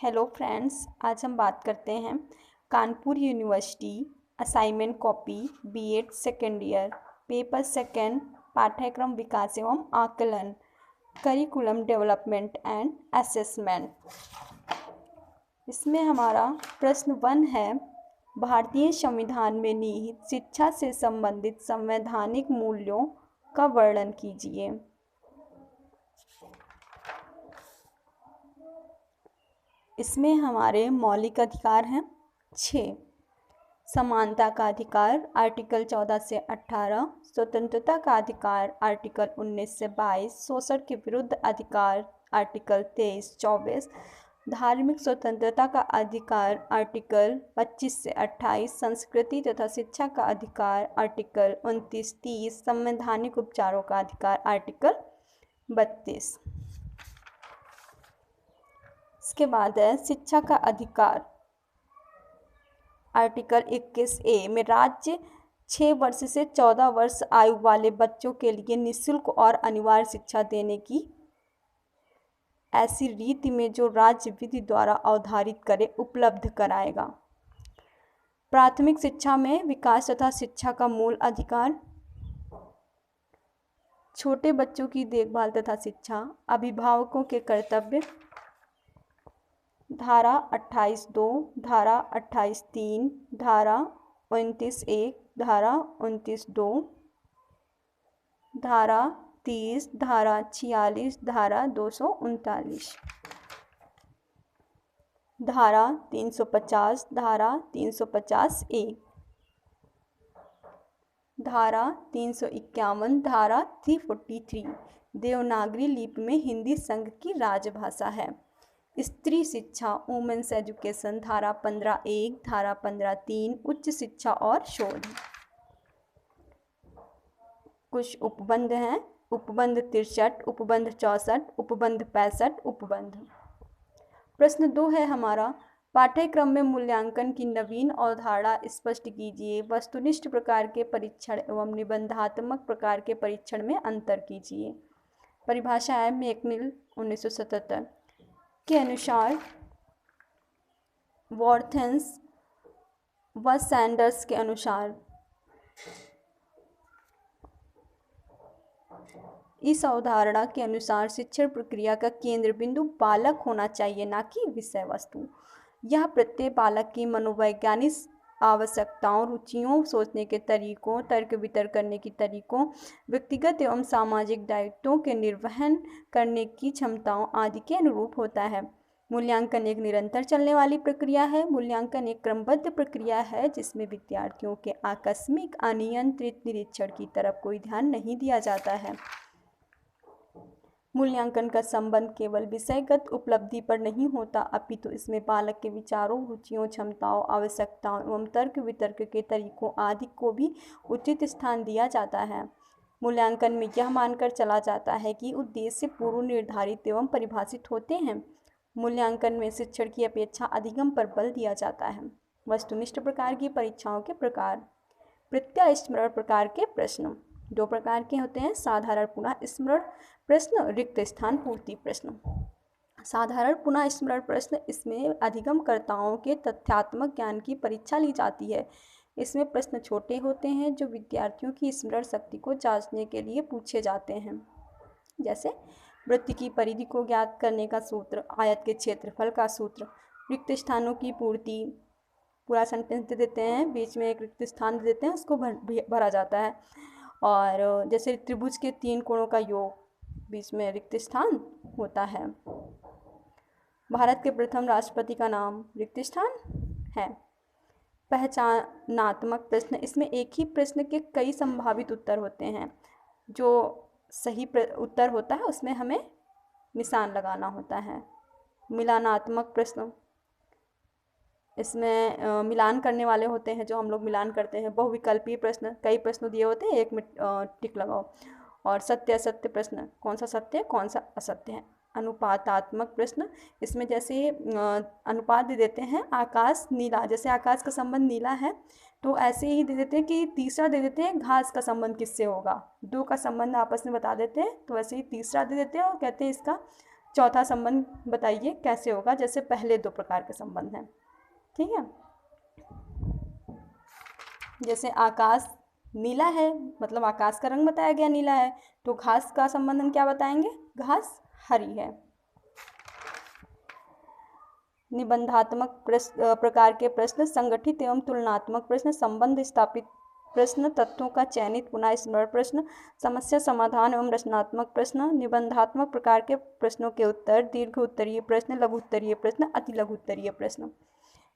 Hello friends, आज हम बात करते हैं Kanpur university assignment copy BEd second year paper second पाठ्यक्रम विकास एवं आकलन करिकुलम डेवलपमेंट एंड असेसमेंट। इसमें हमारा प्रश्न 1 है, भारतीय संविधान में निहित शिक्षा से संबंधित संवैधानिक मूल्यों का वर्णन कीजिए। इसमें हमारे मौलिक अधिकार हैं 6। समानता का अधिकार आर्टिकल 14 से 18, स्वतंत्रता का अधिकार आर्टिकल 19 से 22, शोषण के विरुद्ध अधिकार आर्टिकल 23-24, धार्मिक स्वतंत्रता का अधिकार आर्टिकल 25 से 28, संस्कृति तथा शिक्षा का अधिकार आर्टिकल 29-30, संवैधानिक उपचारों का अधिकार आर्टिकल 32। इसके बाद है शिक्षा का अधिकार आर्टिकल 21A में राज्य 6 वर्ष से 14 वर्ष आयु वाले बच्चों के लिए निःशुल्क और अनिवार्य शिक्षा देने की ऐसी रीति में जो राज्य विधि द्वारा अवधारित करे उपलब्ध कराएगा। प्राथमिक शिक्षा में विकास तथा शिक्षा का मूल अधिकार, छोटे बच्चों की देखभाल तथा शिक्षा, अभिभावकों के कर्तव्य, धारा 28(2), धारा 28(3), धारा 29(1), धारा 29(2), धारा 30, धारा 46, धारा 239, धारा 350, धारा 350(a), धारा 351, धारा 343। देवनागरी लिपि में हिंदी संघ की राजभाषा है। स्त्री शिक्षा वुमेन्स एजुकेशन धारा 15(1), धारा 15(3), उच्च शिक्षा और शोध। कुछ उपबंध हैं, उपबंध 63, उपबंध 64, उपबंध 65, उपबंध। प्रश्न 2 है हमारा, पाठ्यक्रम में मूल्यांकन की नवीन अवधारणा स्पष्ट कीजिए। वस्तुनिष्ठ प्रकार के परीक्षण एवं निबंधात्मक प्रकार के परीक्षण में अंतर कीजिए। परिभाषा है मैकनिल 1977 के अनुसार, वॉर्थेंस व सैंडर्स के अनुसार इस अवधारणा के अनुसार शिक्षण प्रक्रिया का केंद्र बिंदु बालक होना चाहिए, ना कि विषय वस्तु। यह प्रत्येक बालक की मनोवैज्ञानिक आवश्यकताओं, रुचियों, सोचने के तरीकों, तर्क वितर्क करने की तरीकों, व्यक्तिगत एवं सामाजिक दायित्वों के निर्वहन करने की क्षमताओं आदि के अनुरूप होता है। मूल्यांकन एक निरंतर चलने वाली प्रक्रिया है। मूल्यांकन एक क्रमबद्ध प्रक्रिया है जिसमें विद्यार्थियों के आकस्मिक अनियंत्रित निरीक्षण की तरफ कोई ध्यान नहीं दिया जाता है। मूल्यांकन का संबंध केवल विषयगत उपलब्धि पर नहीं होता, अपितु इसमें बालक के विचारों, रुचियों, क्षमताओं, आवश्यकताओं एवं तर्क वितर्क के तरीकों आदि को भी उचित स्थान दिया जाता है। मूल्यांकन में यह मानकर चला जाता है कि उद्देश्य पूर्व निर्धारित एवं परिभाषित होते हैं। मूल्यांकन में शिक्षण की अपेक्षा अधिगम पर बल दिया जाता है। वस्तुनिष्ठ प्रकार की परीक्षाओं के प्रकार, प्रत्यास्मरण प्रकार के प्रश्न 2 प्रकार के होते हैं, साधारण पुनः स्मरण प्रश्न, रिक्त स्थान पूर्ति प्रश्न। साधारण पुनः स्मरण प्रश्न, इसमें अधिगमकर्ताओं के तथ्यात्मक ज्ञान की परीक्षा ली जाती है। इसमें प्रश्न छोटे होते हैं जो विद्यार्थियों की स्मरण शक्ति को जांचने के लिए पूछे जाते हैं, जैसे वृत्त की परिधि को ज्ञात करने का सूत्र, आयत के क्षेत्रफल का सूत्र, रिक्त स्थानों की पूर्ति। पूरा सेंटेंस दे देते हैं, बीच में एक रिक्त स्थान दे देते हैं, उसको भरा जाता है। और जैसे त्रिभुज के 3 कोणों का योग, बीच में रिक्त स्थान होता है। भारत के प्रथम राष्ट्रपति का नाम, रिक्त स्थान है। पहचानात्मक प्रश्न, इसमें एक ही प्रश्न के कई संभावित उत्तर होते हैं। जो सही उत्तर होता है उसमें हमें निशान लगाना होता है। मिलानात्मक प्रश्न, इसमें मिलान करने वाले होते हैं, जो हम लोग मिलान करते हैं। बहुविकल्पीय प्रश्न, कई प्रश्न दिए होते हैं, एक में टिक लगाओ। और सत्य असत्य प्रश्न, कौन सा सत्य कौन सा असत्य है। अनुपातात्मक प्रश्न, इसमें जैसे अनुपात दे देते हैं, आकाश नीला, जैसे आकाश का संबंध नीला है तो ऐसे ही दे देते हैं कि तीसरा दे देते हैं घास का संबंध किससे होगा। 2 का संबंध आपस में बता देते हैं, तो वैसे ही तीसरा दे देते हैं और कहते हैं इसका चौथा संबंध बताइए कैसे होगा, जैसे पहले 2 प्रकार के संबंध हैं। ठीक है, जैसे आकाश नीला है, मतलब आकाश का रंग बताया गया नीला है, तो घास का संबंध हम क्या बताएंगे, घास हरी है। निबंधात्मक प्रकार के प्रश्न, संगठित एवं तुलनात्मक प्रश्न, संबंध स्थापित प्रश्न, तथ्यों का चयनित पुनः स्मरण प्रश्न, समस्या समाधान एवं रचनात्मक प्रश्न। निबंधात्मक प्रकार के प्रश्नों के उत्तर, दीर्घ उत्तरीय प्रश्न, लघु उत्तरीय प्रश्न, अति लघु उत्तरीय प्रश्न।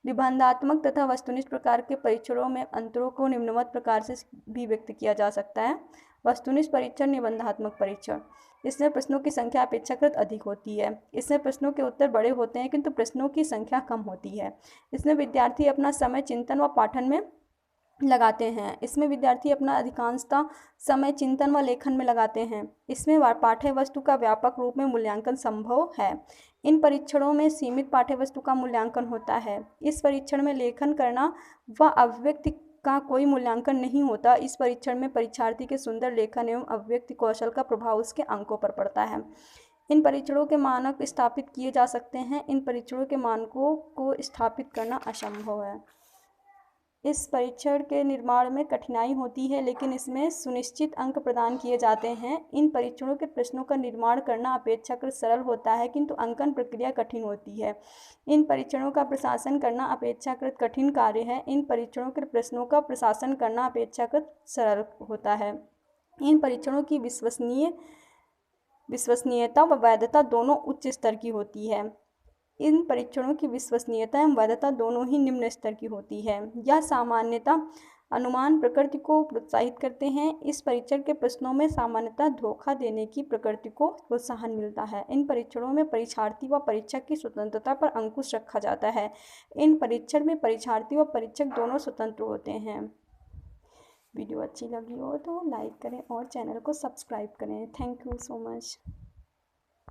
निबंधात्मक तथा वस्तुनिष्ठ प्रकार के परीक्षणों में अंतरों को निम्नवत प्रकार से भी व्यक्त किया जा सकता है। वस्तुनिष्ठ परीक्षण, निबंधात्मक परीक्षण। इसमें प्रश्नों की संख्या अपेक्षाकृत अधिक होती है। इसमें प्रश्नों के उत्तर बड़े होते हैं किंतु प्रश्नों की संख्या कम होती है। इसमें विद्यार्थी अपना समय चिंतन व पाठन में लगाते हैं। इसमें विद्यार्थी अपना अधिकांशतः समय चिंतन व लेखन में लगाते हैं। इसमें पाठ्य वस्तु का व्यापक रूप में मूल्यांकन संभव है। इन परीक्षणों में सीमित पाठ्य वस्तु का मूल्यांकन होता है। इस परीक्षण में लेखन करना व अभिव्यक्ति का कोई मूल्यांकन नहीं होता। इस परीक्षण में परीक्षार्थी के सुंदर लेखन एवं अभिव्यक्ति कौशल का प्रभाव उसके अंकों पर पड़ता है। इन परीक्षणों के मानक स्थापित किए जा सकते हैं। इन परीक्षणों के मानकों को स्थापित करना असंभव है। इस परीक्षण के निर्माण में कठिनाई होती है, लेकिन इसमें सुनिश्चित अंक प्रदान किए जाते हैं। इन परीक्षणों के प्रश्नों का निर्माण करना अपेक्षाकृत सरल होता है, किंतु अंकन प्रक्रिया कठिन होती है। इन परीक्षणों का प्रशासन करना अपेक्षाकृत कठिन कार्य है। इन परीक्षणों के प्रश्नों का प्रशासन करना अपेक्षाकृत सरल होता है। इन परीक्षणों की विश्वसनीयता व वैधता दोनों उच्च स्तर की होती है। इन परीक्षणों की विश्वसनीयता एवं वैधता दोनों ही निम्न स्तर की होती है। यह सामान्यतः अनुमान प्रकृति को प्रोत्साहित करते हैं। इस परीक्षण के प्रश्नों में सामान्यतः धोखा देने की प्रकृति को प्रोत्साहन मिलता है। इन परीक्षणों में परीक्षार्थी व परीक्षक की स्वतंत्रता पर अंकुश रखा जाता है। इन परीक्षण में परीक्षार्थी व परीक्षक दोनों स्वतंत्र होते हैं। वीडियो अच्छी लगी हो तो लाइक करें और चैनल को सब्सक्राइब करें। Thank you so much.